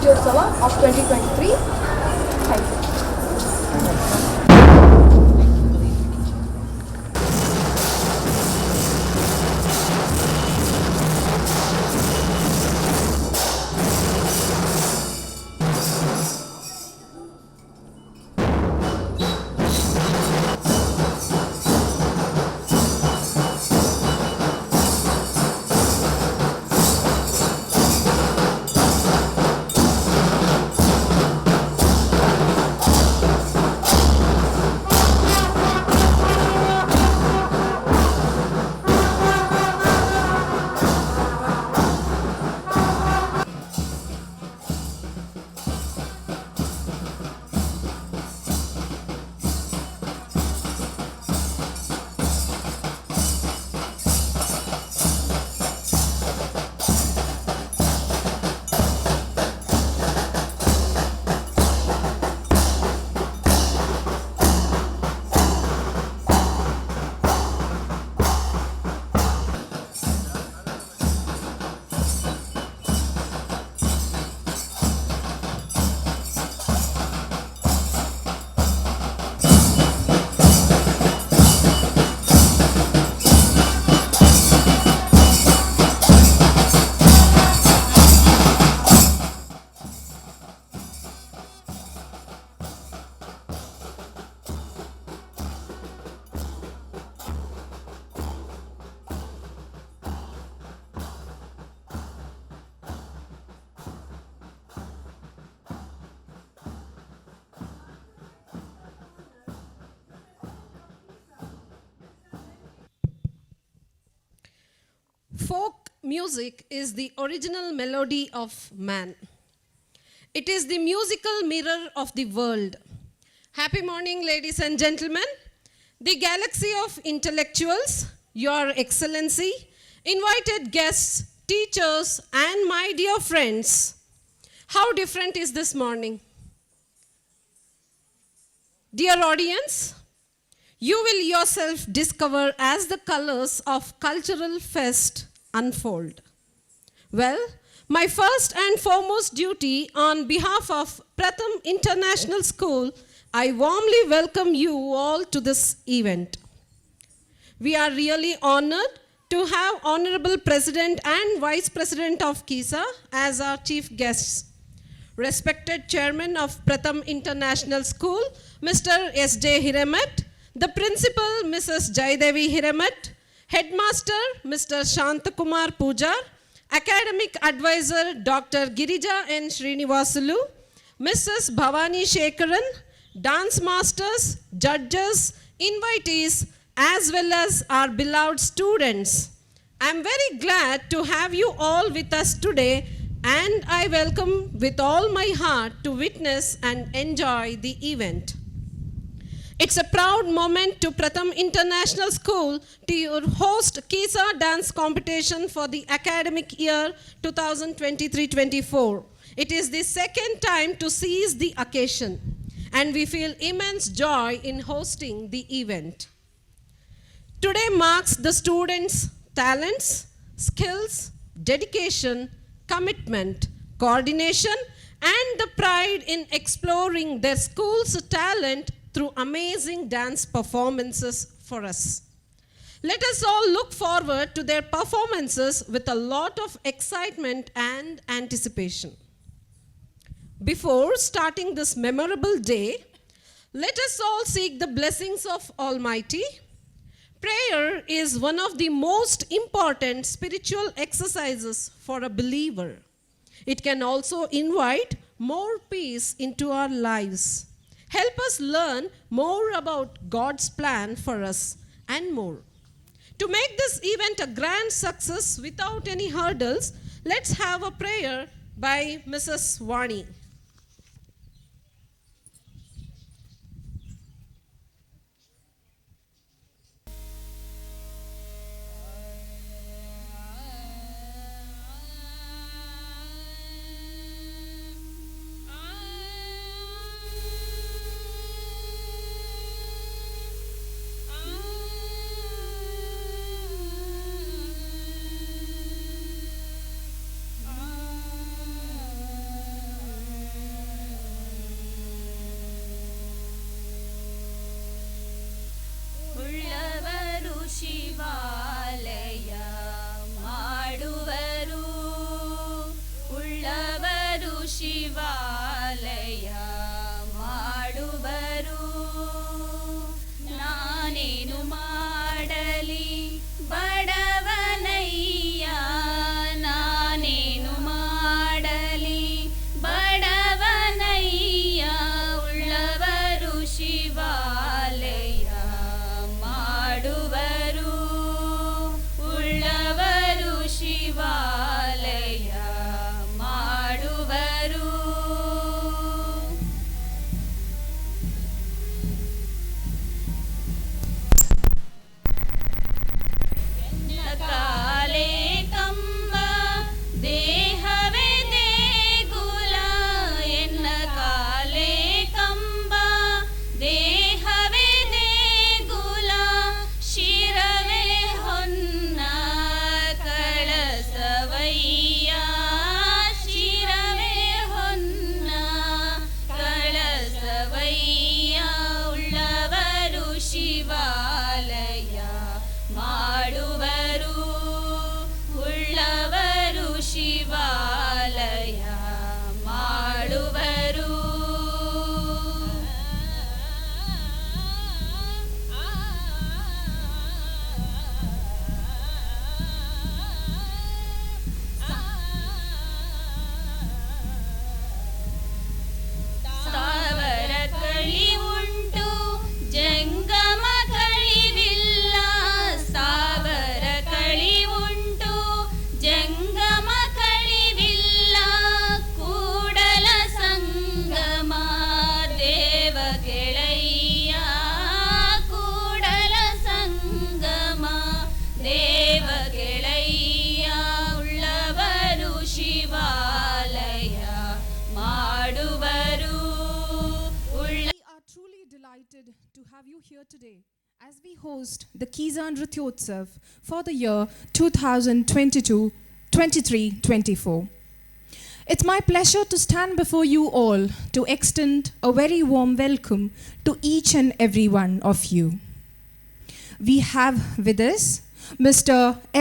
Nrityotsav of 2023. Thank you. Folk music is the original melody of man. It is the musical mirror of the world. Happy morning, ladies and gentlemen. The galaxy of intellectuals, Your Excellency, invited guests, teachers, and my dear friends. How different is this morning? Dear audience, you will yourself discover as the colors of cultural fest unfold. Well, my first and foremost duty on behalf of Pratham International School, I warmly welcome you all to this event. We are really honored to have Honorable President and Vice President of Kisa as our chief guests. Respected Chairman of Pratham International School, Mr. S.J. Hiramat, the Principal, Mrs. Jaidevi Hiramat, Headmaster, Mr. Shantakumar Pujar, Academic Advisor, Dr. Girija N. Srinivasulu, Mrs. Bhavani Shekaran, Dance Masters, Judges, Invitees, as well as our beloved students. I'm very glad to have you all with us today, and I welcome with all my heart to witness and enjoy the event. It's a proud moment to Pratham International School to host Kisa dance competition for the academic year 2023-24. It is the second time to seize the occasion, and we feel immense joy in hosting the event. Today marks the students' talents, skills, dedication, commitment, coordination, and the pride in exploring their school's talent through amazing dance performances for us. Let us all look forward to their performances with a lot of excitement and anticipation. Before starting this memorable day, let us all seek the blessings of Almighty. Prayer is one of the most important spiritual exercises for a believer. It can also invite more peace into our lives. Help us learn more about God's plan for us and more. To make this event a grand success without any hurdles, let's have a prayer by Mrs. Vani. ನಾನೇನು ಮಾಡಲಿ ಬಡವನಯ್ಯ, ನಾನೇನು ಮಾಡಲಿ ಬಡವನಯ್ಯ. ಉಳ್ಳವರು ಶಿವಾಲಯ ಮಾಡುವರು, ಉಳ್ಳವರು ಶಿವಾಲಯ ಮಾಡುವರು. ಕಾಲೇ ಕಂಬ ದೇಹವೇ ದೇಗುಲ, ಎನ್ನ ಕಾಲೇ ಕಂಬ ದೇಹವೇ ದೇಗುಲ. ಶಿರವೇ ಹೊನ್ನ ಕಳಸವಯ್ಯ, ಶಿರವೇ ಹೊನ್ನ ಕಳಸವಯ್ಯ. ಉಳ್ಳವರು ಶಿವಾಲಯ ಮಾಡುವರು, ಉಳ್ಳವರು ಶಿವಾಲಯ ಮಾಡುವರು. ಸ್ಥಾವರ ಕಳಿ ಉಂಟು ಜಂಗಮ ಕಳಿವಿಲ್ಲ, ಸ್ಥಾವರ ಕಳಿ ಉಂಟು ಜಂಗಮ ಕಳಿವಿಲ್ಲ. ಕೂಡಲ ಸಂಗಮ ದೇವ ಗೆಳೆಯ, ಕೂಡಲ ಸಂಗಮ ದೇವ ಗೆಳೆಯ. ಉಳ್ಳವರು ಶಿವಾಲಯ ಮಾಡುವರು, We are truly delighted to have you here today as we host the Kisa Nrityotsav for the year 2022-23-24. It's my pleasure to stand before you all to extend a very warm welcome to each and every one of you. We have with us Mr.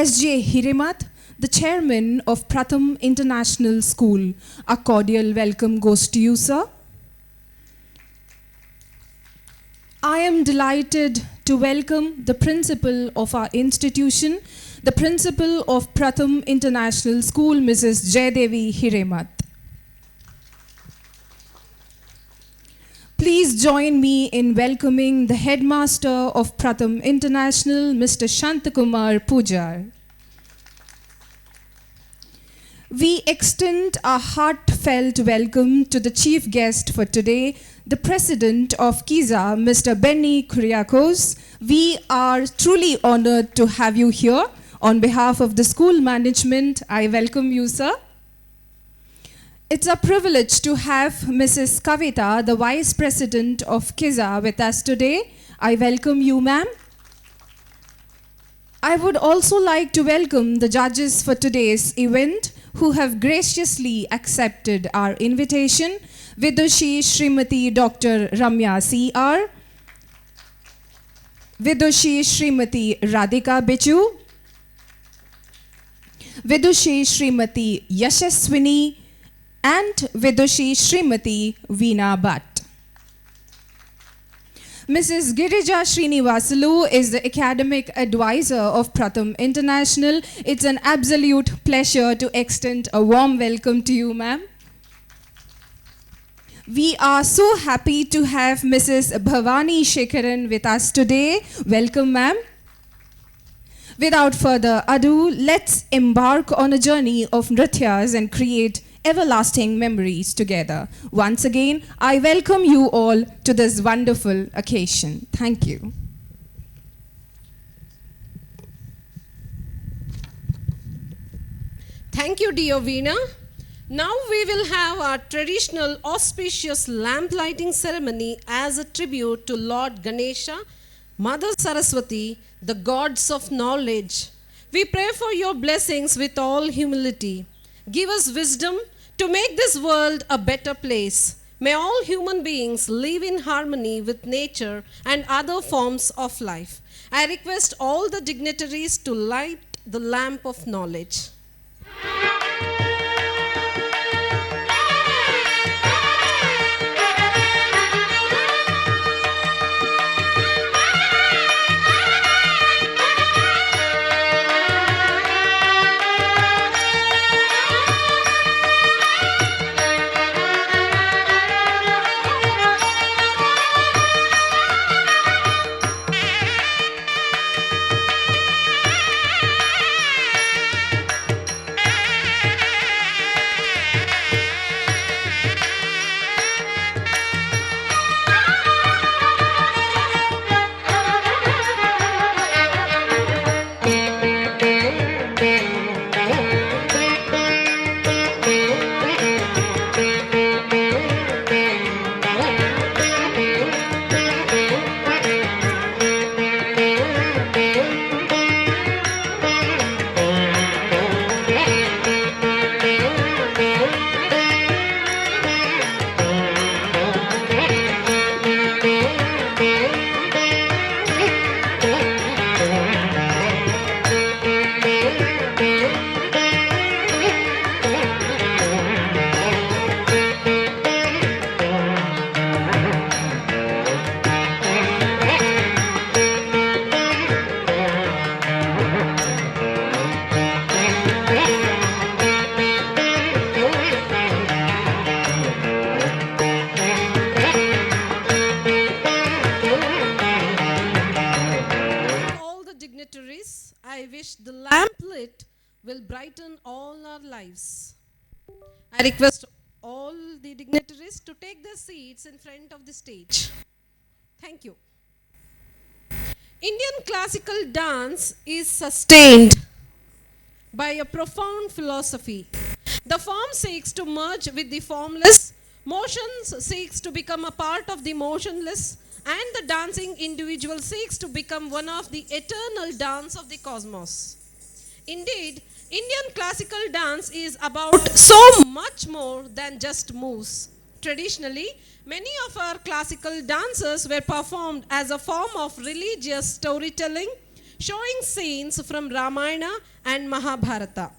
S.J. Hiremath, the chairman of Pratham International School. A cordial welcome goes to you, sir. I am delighted to welcome the principal of our institution, the principal of Pratham International School, Mrs. Jaydevi Hiremath. Please join me in welcoming the headmaster of Pratham International, Mr. Shantakumar Pujar. We extend a heartfelt welcome to the chief guest for today, the president of Kisa, Mr. Benny Kuriakos. We are truly honored to have you here. On behalf of the school management, I welcome you, sir. It's a privilege to have Mrs. Kavita, the vice president of Kisa, with us today. I welcome you, ma'am. I would also like to welcome the judges for today's event who have graciously accepted our invitation. Vidushi Srimati Dr. Ramya C.R., Vidushi Srimati Radhika Bichu, Vidushi Srimati Yashaswini, and Vidushi Srimati Veena Bhatt. Mrs. Girija Srinivasalu is the academic advisor of Pratham International. It's an absolute pleasure to extend a warm welcome to you, ma'am. We are so happy to have Mrs. Bhavani Shekharan with us today. Welcome, ma'am. Without further ado, let's embark on a journey of Nrityas and create everlasting memories together. Once again, I welcome you all to this wonderful occasion. Thank you. Thank you, dear Veena. Now we will have our traditional auspicious lamp lighting ceremony as a tribute to Lord Ganesha, Mother Saraswati, the gods of knowledge. We pray for your blessings with all humility. Give us wisdom to make this world a better place. May all human beings live in harmony with nature and other forms of life. I request all the dignitaries to light the lamp of knowledge. will brighten all our lives. I request all the dignitaries to take their seats in front of the stage. Thank you. Indian classical dance is sustained by a profound philosophy. The form seeks to merge with the formless, motions seeks to become a part of the motionless, and the dancing individual seeks to become one of the eternal dance of the cosmos. Indeed, Indian classical dance is about so much more than just moves. Traditionally, many of our classical dances were performed as a form of religious storytelling, showing scenes from Ramayana and Mahabharata.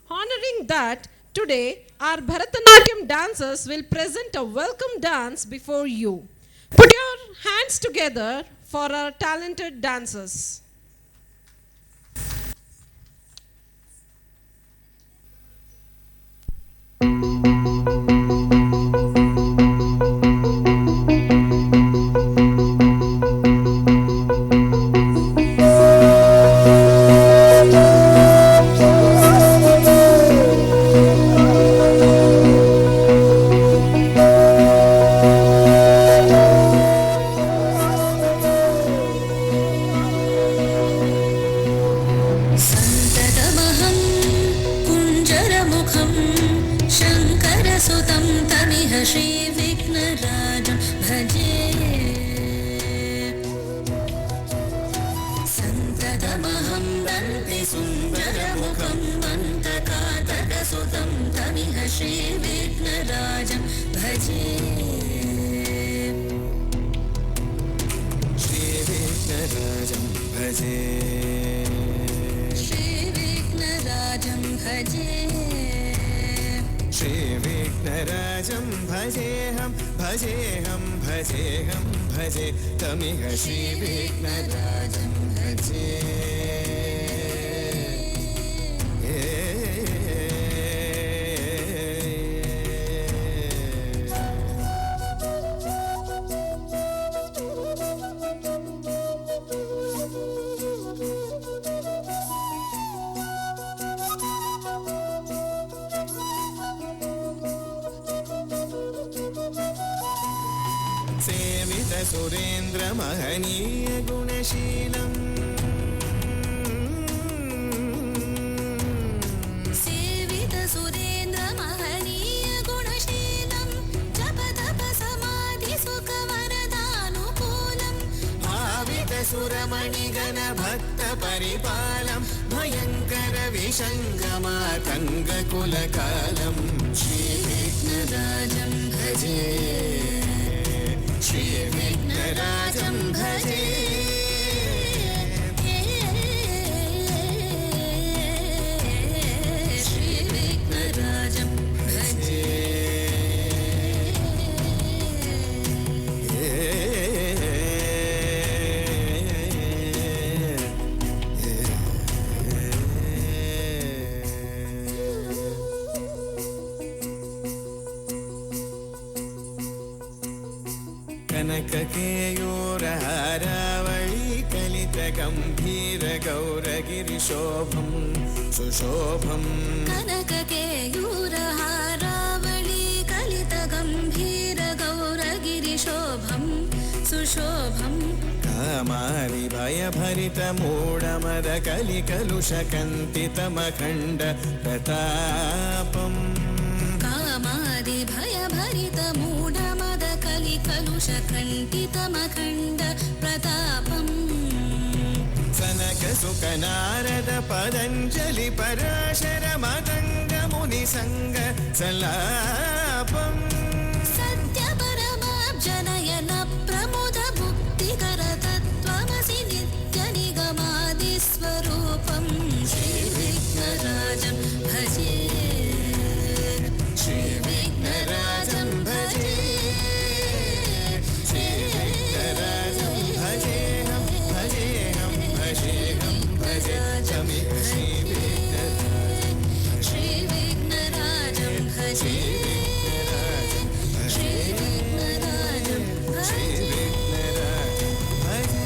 Honoring that, today our Bharatanatyam dancers will present a welcome dance before you. Put your hands together for our talented dancers. सन्ततमहं कुञ्जरमुखं शङ्करसुतं तमिह श्रीविघ्नराजं भजे सन्ततमहं वन्दे सुन्दरमुखं वन्दकातकसुतं तमिह श्रीविघ्नराजं भजे श्रीविघ्नराजं भजे श्रीविघ्नराजं भजे श्रीविघ्नराजं भजेऽहं भजेऽहं भजेऽहं भजे तमिह श्रीविघ्नराजं भजे सेवित सुरेन्द्र महनीय गुणशीलम् सेवित सुरेन्द्र महनीय गुणशीलं जप तप समाधि सुख वरदानुकूलम् भावित सुरमणिगण भक्त परिपालं भयङ्कर विषङ्गमातङ्ग कुलकालं श्रीविघ्नराजं भजे श्रीविघ्नराजं भजे श्रीविघ्नराजं भजे कनककेयूरहारावळी कलितगम्भीरगौरगिरिशोभं सुशोभं कनककेयूरहारावळी कलितगम्भीरगौरगिरिशोभं सुशोभं कामारिभयभरितमूढमदकलिकलुषकन्तितमखण्ड प्रतापम् कामादिभयभरितमूढमदकलिकलुषखण्डितमखण्ड प्रतापम् सनकसुकनारद पतञ्जलि पराशर मदङ्ग मुनिसङ्ग सलापम् सत्यपरमाब्जनयन प्रमुद भुक्तिकर तत्त्वमसि नित्यनिगमादिस्वरूपं श्रीविघ्नराजं भजे श्रीविघ्नराजं भजे श्रीविघ्नराजं भजेऽहं भजेऽहं भजेऽहं भजे तमिह श्रीविघ्नराजं श्रीविघ्नराजं भजे श्रीविघ्नराजं भजे श्रीविघ्नराजं भजे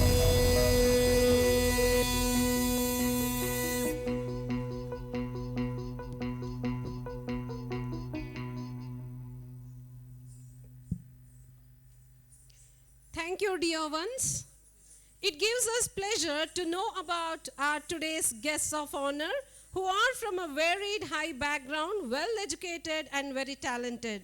Thank you, dear ones. It gives us pleasure to know about our today's guests of honor who are from a varied high background, well educated and very talented.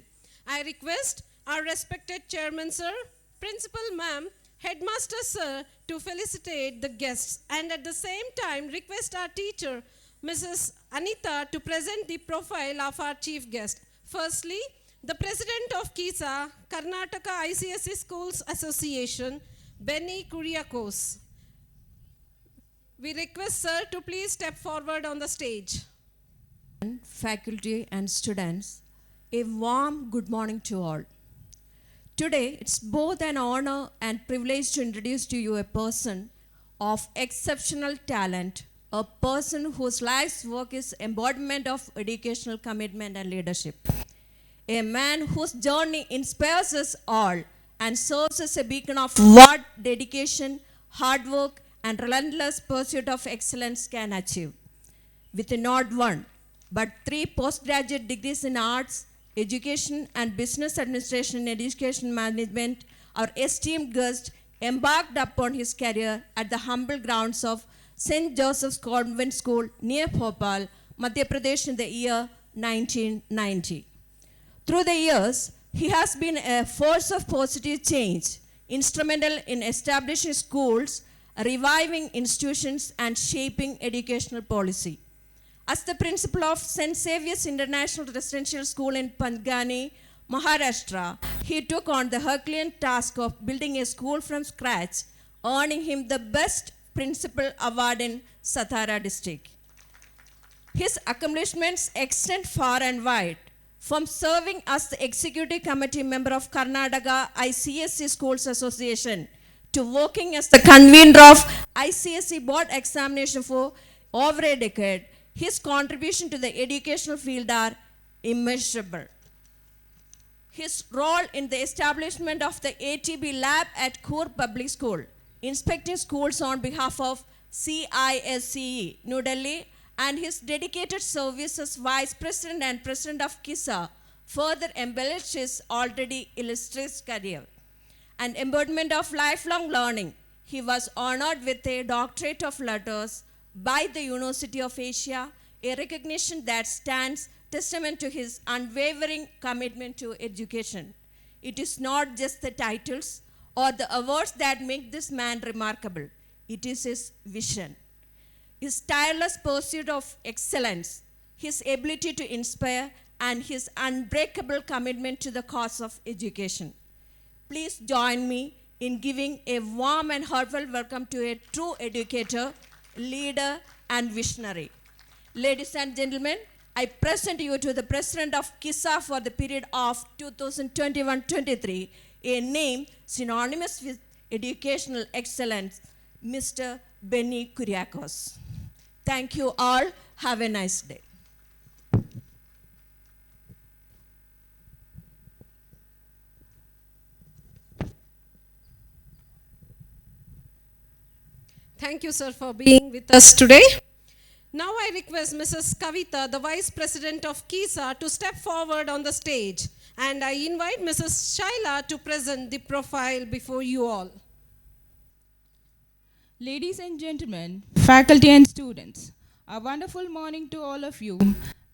I request our respected chairman sir, principal ma'am, headmaster sir to felicitate the guests and at the same time request our teacher Mrs. Anita to present the profile of our chief guest. Firstly, the president of Kisa, Karnataka ICSE Schools Association, Benny Kuriakose. We request sir to please step forward on the stage. Faculty and students, a warm good morning to all. Today, it's both an honor and privilege to introduce to you a person of exceptional talent, a person whose life's work is embodiment of educational commitment and leadership. A man whose journey inspires us all and serves as a beacon of what dedication, hard work, and relentless pursuit of excellence can achieve. With not one, but 3 postgraduate degrees in arts, education, and business administration and education management, our esteemed guest embarked upon his career at the humble grounds of St. Joseph's Convent School near Bhopal, Madhya Pradesh in the year 1990. Through the years, he has been a force of positive change, instrumental in establishing schools, reviving institutions, and shaping educational policy. As the principal of St. Saviour's International Residential School in Pangani, Maharashtra, he took on the Herculean task of building a school from scratch, earning him the Best Principal Award in Satara district. His accomplishments extend far and wide, from serving as the executive committee member of Karnataka ICSE Schools Association to working as the convener of ICSE board examination for over a decade. His contribution to the educational field are immeasurable. His role in the establishment of the ATB lab at Kur Public School, inspecting schools on behalf of CISCE, New Delhi, and his dedicated service as Vice President and President of Kisa further embellished his already illustrious career. An embodiment of lifelong learning, he was honored with a Doctorate of Letters by the University of Asia, a recognition that stands testament to his unwavering commitment to education. It is not just the titles or the awards that make this man remarkable. It is his vision, his tireless pursuit of excellence, his ability to inspire, and his unbreakable commitment to the cause of education. Please join me in giving a warm and heartfelt welcome to a true educator, leader, and visionary. Ladies and gentlemen, I present you to the President of Kisa for the period of 2021-23, a name synonymous with educational excellence, Mr. Benny Kuriakose. Thank you all. Have a nice day. Thank you, sir, for being with us today. Now I request Mrs. Kavita, the Vice President of Kisa, to step forward on the stage. And I invite Mrs. Shaila to present the profile before you all. Ladies and gentlemen, faculty and students, a wonderful morning to all of you.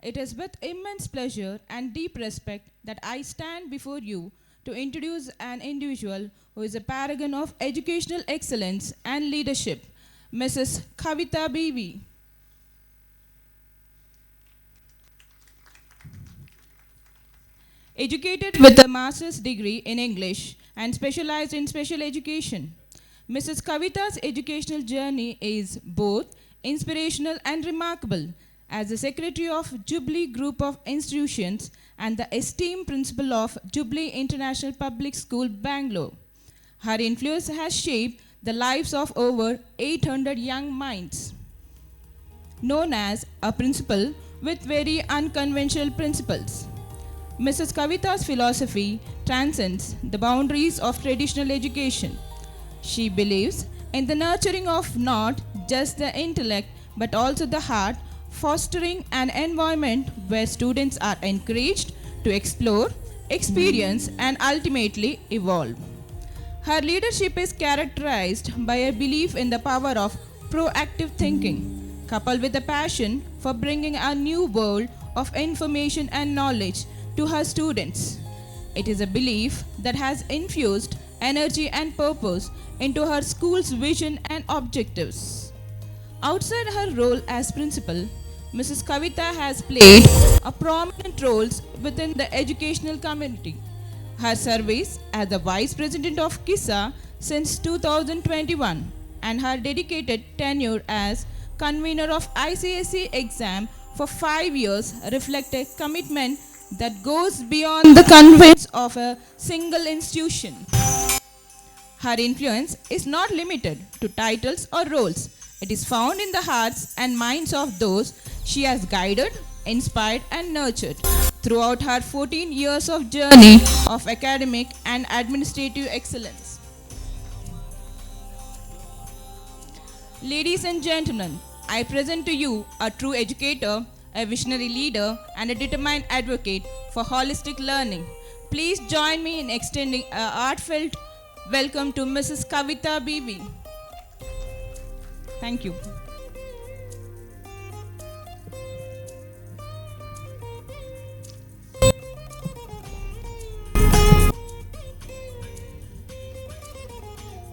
It is with immense pleasure and deep respect that I stand before you to introduce an individual who is a paragon of educational excellence and leadership, Mrs. Kavita Bibi. Educated with a master's degree in English and specialized in special education, Mrs. Kavita's educational journey is both inspirational and remarkable. As the secretary of Jubilee Group of Institutions and the esteemed principal of Jubilee International Public School, Bangalore, her influence has shaped the lives of over 800 young minds. Known as a principal with very unconventional principles, Mrs. Kavita's philosophy transcends the boundaries of traditional education. She believes in the nurturing of not just the intellect but also the heart, fostering an environment where students are encouraged to explore, experience, and ultimately evolve. Her leadership is characterized by a belief in the power of proactive thinking, coupled with a passion for bringing a new world of information and knowledge to her students. It is a belief that has infused energy and purpose into her school's vision and objectives. Outside her role as principal, Mrs. Kavita has played a prominent role within the educational community. Her service as the Vice President of Kisa since 2021 and her dedicated tenure as convener of ICSE exam for 5 years reflect a commitment that goes beyond the convenience of a single institution. Her influence is not limited to titles or roles. It is found in the hearts and minds of those she has guided, inspired, and nurtured throughout her 14 years of journey of academic and administrative excellence. Ladies and gentlemen, I present to you a true educator, a visionary leader, and a determined advocate for holistic learning. Please join me in extending a heartfelt welcome to Mrs. Kavita Bibi. Thank you.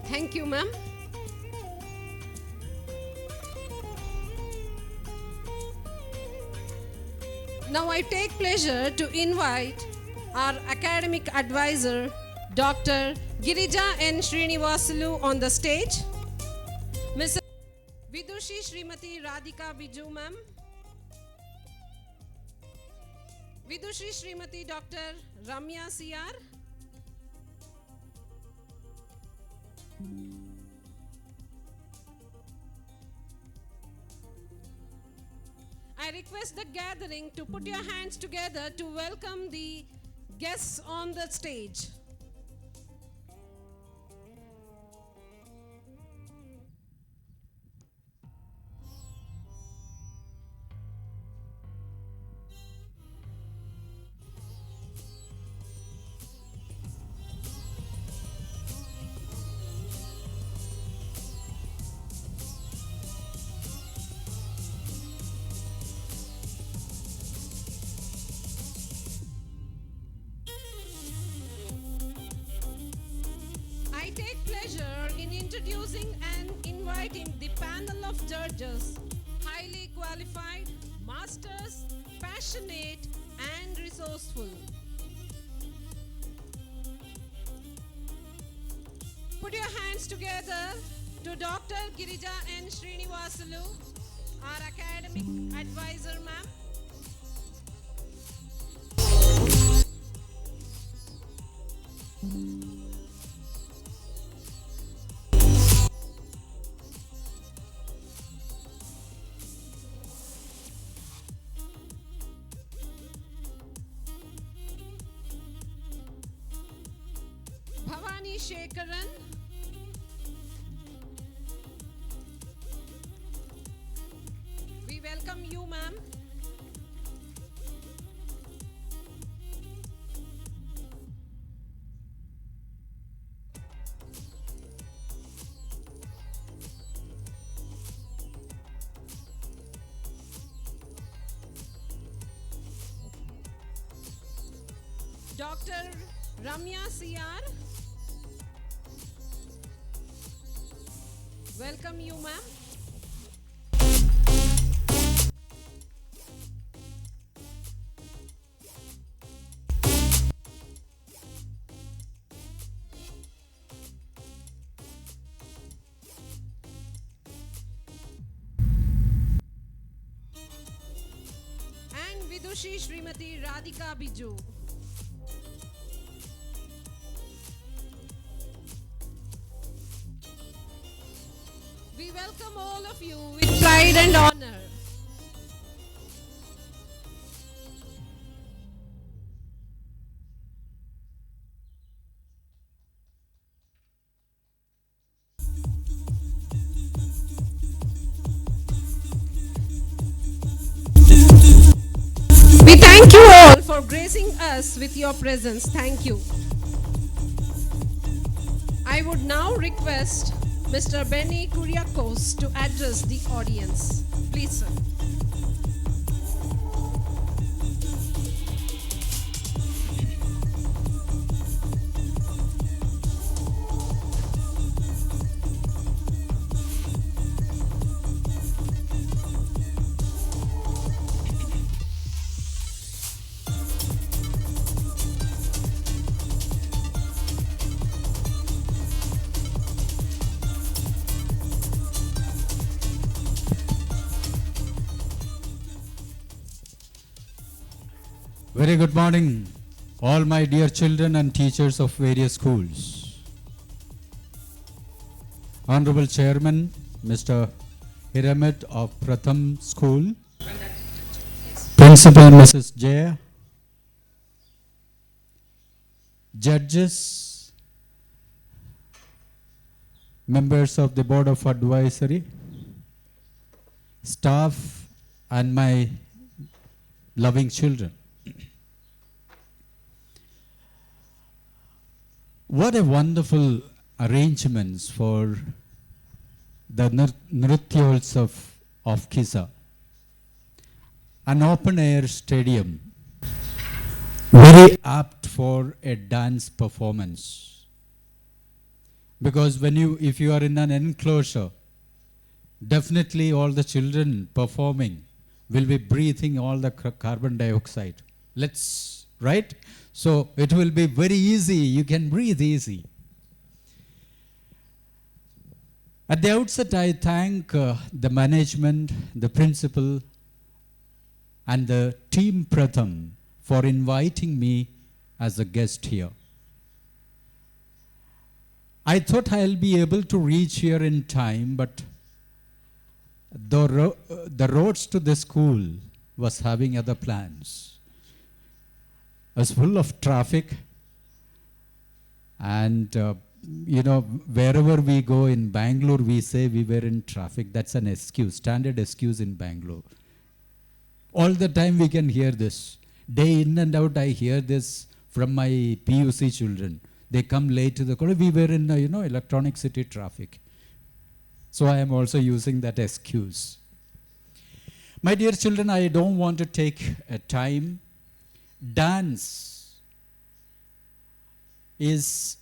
Thank you, ma'am. Now I take pleasure to invite our academic advisor, Dr. Girija N. Srinivasalu on the stage. Mrs. Vidushi Srimati Radhika Biju, ma'am. Vidushi Srimati Dr. Ramya C.R. I request the gathering to put your hands together to welcome the guests on the stage. I take pleasure in introducing and inviting the panel of judges, highly qualified, masters, passionate, and resourceful. Put your hands together to Dr. Girija N. Srinivasalu, our academic advisor, ma'am. Bhavani Shekaran. We welcome you, ma'am. Dr. Ramya C.R. Welcome you, ma'am. And Vidushi Srimati Radhika Biju. We welcome all of you with pride and honor. We thank you all for gracing us with your presence. Thank you. I I would now request Mr. Benny Kuriakose to address the audience. Please, sir. Very good morning, all my dear children and teachers of various schools. Honorable Chairman, Mr. Hiramit of Pratham School, Principal Mrs. Jaya, judges, members of the Board of Advisory, staff, and my loving children. What a wonderful arrangements for the Nrityotsav of Kisa, an open-air stadium, very apt for a dance performance. Because if you are in an enclosure, definitely all the children performing will be breathing all the carbon dioxide. Right? So it will be very easy. You can breathe easy. At the outset, I thank the management, the principal, and the team Pratham for inviting me as a guest here. I thought I'll be able to reach here in time, but the roads to the school was having other plans. It was full of traffic, and wherever we go in Bangalore, we say we were in traffic. That's an excuse, standard excuse in Bangalore. All the time we can hear this. Day in and out, I hear this from my PUC children. They come late to the college. We were in electronic city traffic. So I am also using that excuse. My dear children, I don't want to take time. Dance is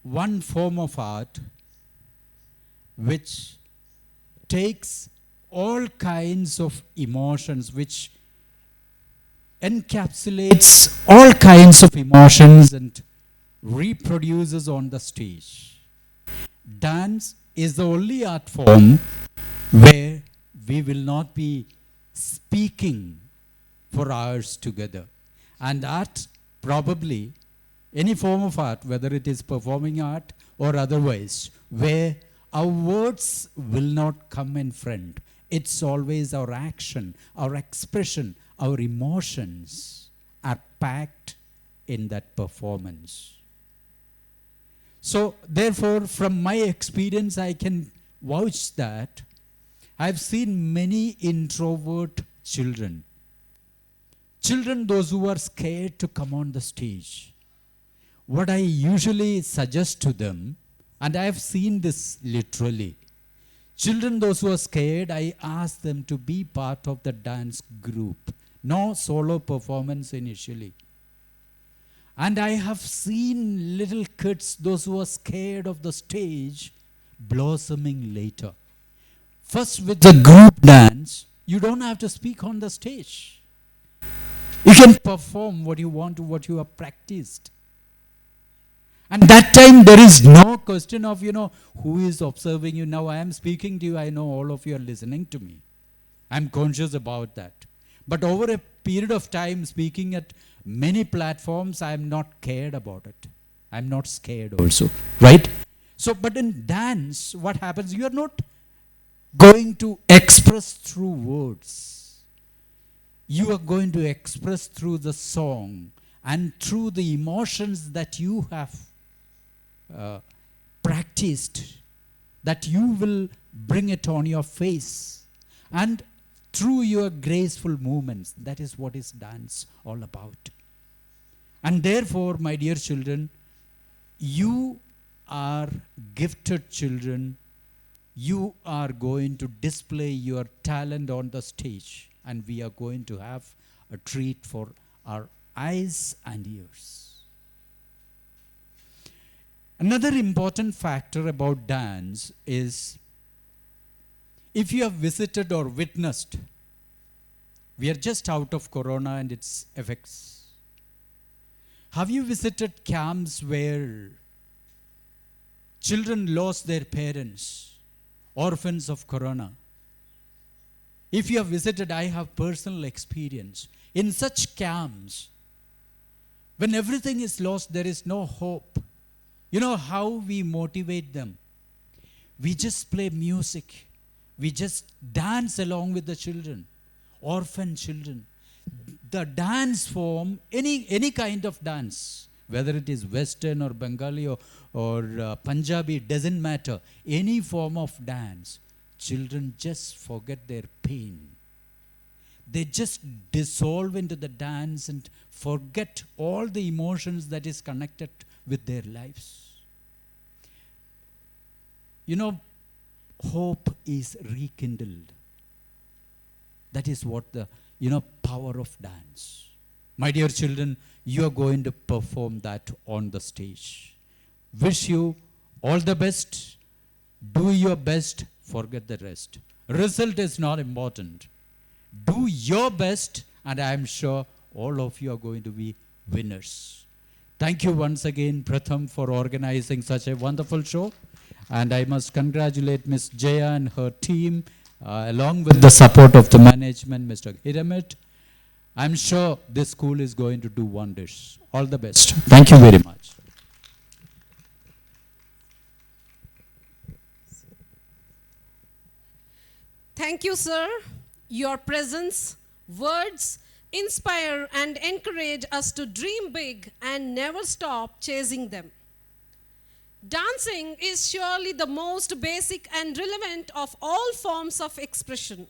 one form of art which takes all kinds of emotions, which encapsulates all kinds of emotions and reproduces on the stage. Dance is the only art form where we will not be speaking for hours together. And art, probably, any form of art, whether it is performing art or otherwise, where our words will not come in front. It's always our action, our expression, our emotions are packed in that performance. So, therefore, from my experience, I can vouch that I've seen many introvert children. Children, those who are scared to come on the stage. What I usually suggest to them, and I have seen this literally, children, those who are scared, I ask them to be part of the dance group. No solo performance initially. And I have seen little kids, those who are scared of the stage, blossoming later. First, with the group dance, you don't have to speak on the stage. You can perform what you want to, what you have practiced. And that time there is no question of, who is observing you. Now I am speaking to you, I know all of you are listening to me. I'm conscious about that. But over a period of time, speaking at many platforms, I am not cared about it. I'm not scared also, right? So, but in dance, what happens? You are not going to express through words. You are going to express through the song and through the emotions that you have practiced, that you will bring it on your face. And through your graceful movements, that is what is dance all about. And therefore, my dear children, you are gifted children. You are going to display your talent on the stage, and we are going to have a treat for our eyes and ears. Another important factor about dance is, if you have visited or witnessed, we are just out of Corona and its effects. Have you visited camps where children lost their parents, orphans of Corona? If you have visited, I have personal experience. In such camps, when everything is lost, there is no hope. You know how we motivate them? We just play music. We just dance along with the children, orphan children. The dance form, any kind of dance, whether it is Western or Bengali or Punjabi, doesn't matter. Any form of dance, children just forget their pain. They just dissolve into the dance and forget all the emotions that is connected with their lives. You know, hope is rekindled. That is what the power of dance. My dear children, you are going to perform that on the stage. Wish you all the best. Do your best. Forget the rest. Result is not important. Do your best, and I am sure all of you are going to be winners. Thank you once again, Pratham, for organizing such a wonderful show. And I must congratulate Ms. Jaya and her team, along with the support of the management, Mr. Hiramit. I'm sure this school is going to do wonders. All the best. Thank you very much. Thank you, sir. Your presence, words inspire and encourage us to dream big and never stop chasing them. Dancing is surely the most basic and relevant of all forms of expression.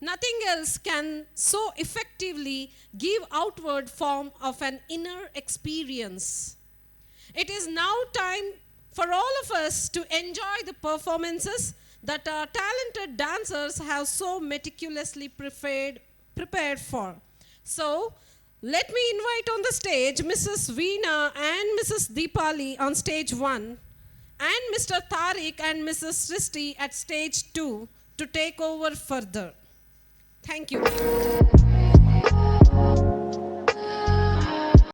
Nothing else can so effectively give outward form of an inner experience. It is now time for all of us to enjoy the performances that our talented dancers have so meticulously prepared for. So, let me invite on the stage Mrs. Veena and Mrs. Deepali on stage 1, and Mr. Tariq and Mrs. Srishti at stage 2 to take over further. Thank you.